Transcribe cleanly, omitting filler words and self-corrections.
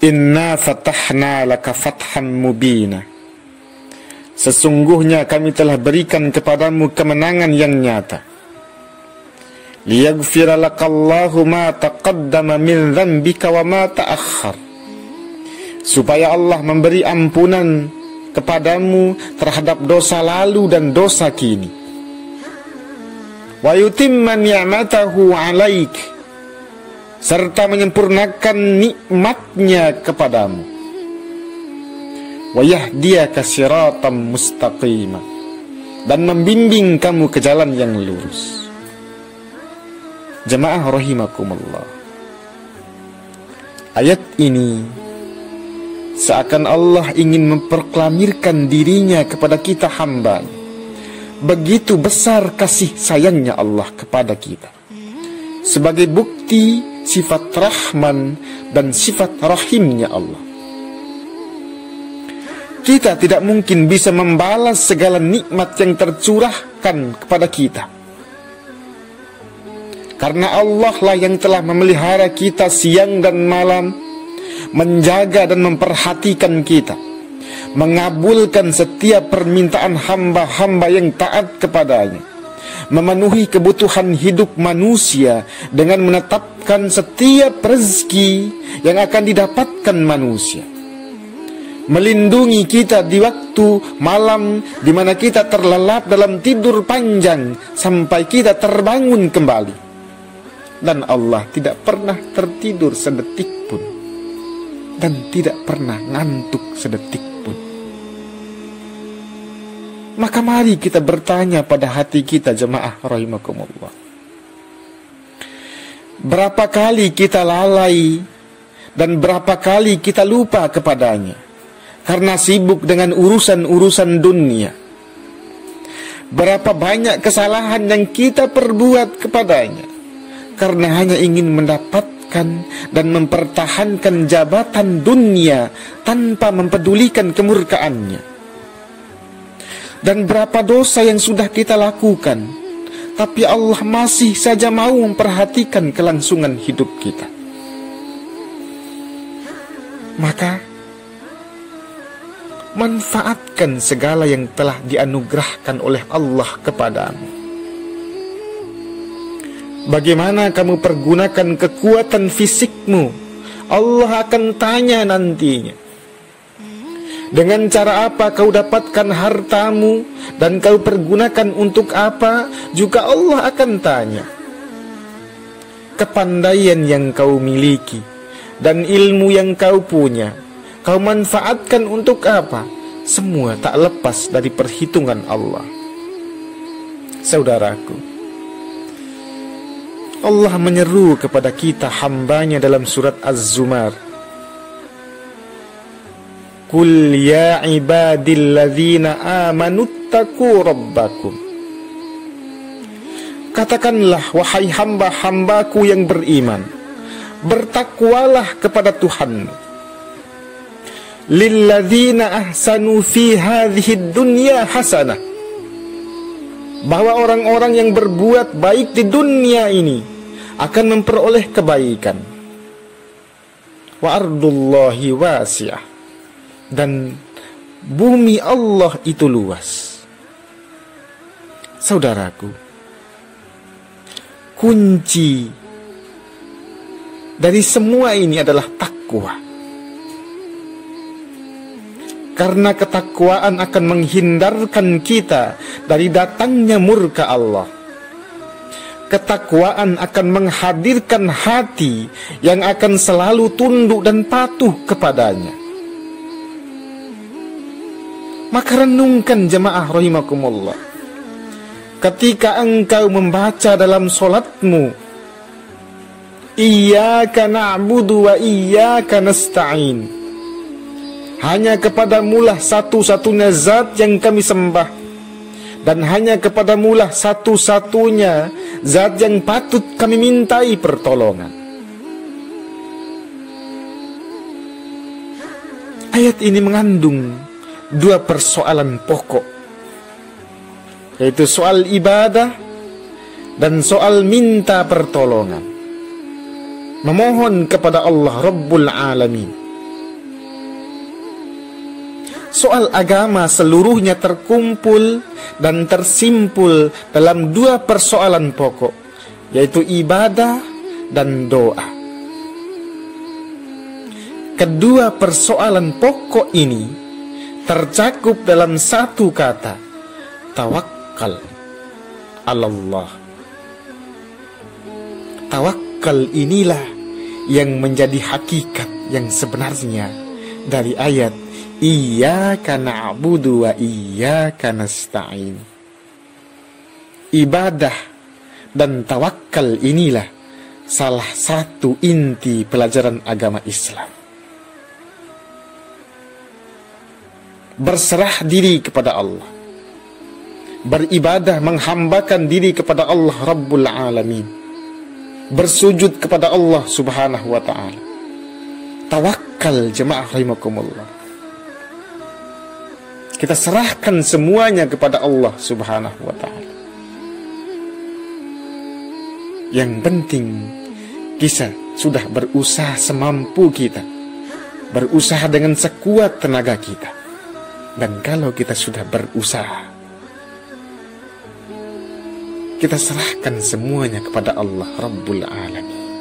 Inna fatahna laka fatham mubina. Sesungguhnya kami telah berikan kepadamu kemenangan yang nyata. Liyaghfira lakallahu ma taqaddama min dzambika wa ma ta'akhkhar. Supaya Allah memberi ampunan kepadamu terhadap dosa lalu dan dosa kini. Wa yutimma ni'matahu 'alaik. Serta menyempurnakan nikmatnya kepadamu. Wa yahdiyaka siratan mustaqima. Dan membimbing kamu ke jalan yang lurus. Jemaah rahimakumullah. Ayat ini seakan Allah ingin memproklamirkan dirinya kepada kita hamba. Begitu besar kasih sayangnya Allah kepada kita. Sebagai bukti sifat Rahman dan sifat Rahimnya Allah. Kita tidak mungkin bisa membalas segala nikmat yang tercurahkan kepada kita. Karena Allah lah yang telah memelihara kita siang dan malam, menjaga dan memperhatikan kita, mengabulkan setiap permintaan hamba-hamba yang taat kepadanya, memenuhi kebutuhan hidup manusia dengan menetapkan setiap rezeki yang akan didapatkan manusia, melindungi kita di waktu malam di mana kita terlelap dalam tidur panjang sampai kita terbangun kembali. Dan Allah tidak pernah tertidur sedetik pun dan tidak pernah ngantuk sedetik pun. Maka mari kita bertanya pada hati kita, jemaah rahimakumullah. Berapa kali kita lalai dan berapa kali kita lupa kepadanya karena sibuk dengan urusan-urusan dunia. Berapa banyak kesalahan yang kita perbuat kepadanya karena hanya ingin mendapatkan dan mempertahankan jabatan dunia tanpa mempedulikan kemurkaannya. Dan berapa dosa yang sudah kita lakukan, tapi Allah masih saja mau memperhatikan kelangsungan hidup kita. Maka manfaatkan segala yang telah dianugerahkan oleh Allah kepadamu. Bagaimana kamu pergunakan kekuatan fisikmu, Allah akan tanya nantinya. Dengan cara apa kau dapatkan hartamu dan kau pergunakan untuk apa, juga Allah akan tanya. Kepandaian yang kau miliki dan ilmu yang kau punya, kau manfaatkan untuk apa? Semua tak lepas dari perhitungan Allah. Saudaraku, Allah menyeru kepada kita hambanya dalam surat Az-Zumar. Qul ya ibadilladzina amanuttaqu rabbakum. Katakanlah, wahai hamba-hambaku yang beriman, bertakwalah kepada Tuhanmu. Lilladzina ahsanu fi hadhid dunya hasanah. Bahwa orang-orang yang berbuat baik di dunia ini akan memperoleh kebaikan. Wa ardullahi wasi'ah. Dan bumi Allah itu luas. Saudaraku, kunci dari semua ini adalah takwa. Karena ketakwaan akan menghindarkan kita dari datangnya murka Allah. Ketakwaan akan menghadirkan hati yang akan selalu tunduk dan patuh kepadanya. Maka renungkan jemaah rahimakumullah. Ketika engkau membaca dalam solatmu, Iyyaka na'budu wa iyyaka nasta'in. Hanya kepadamulah satu-satunya zat yang kami sembah, dan hanya kepadamulah satu-satunya zat yang patut kami mintai pertolongan. Ayat ini mengandung dua persoalan pokok, yaitu soal ibadah dan soal minta pertolongan. memohon kepada Allah Rabbul Alamin. Soal agama seluruhnya terkumpul dan tersimpul dalam dua persoalan pokok, yaitu ibadah dan doa. Kedua persoalan pokok ini tercakup dalam satu kata, tawakal Allah. Tawakal inilah yang menjadi hakikat yang sebenarnya dari ayat Iyyaka na'budu wa iyyaka nasta'in. Ibadah dan tawakal inilah salah satu inti pelajaran agama Islam. Berserah diri kepada Allah, beribadah menghambakan diri kepada Allah Rabbul Alamin, bersujud kepada Allah Subhanahu wa ta'ala. Tawakal, jemaah rahimakumullah. Kita serahkan semuanya kepada Allah Subhanahu wa ta'ala. Yang penting kita sudah berusaha semampu kita, berusaha dengan sekuat tenaga kita. Dan kalau kita sudah berusaha, kita serahkan semuanya kepada Allah Rabbul Alamin.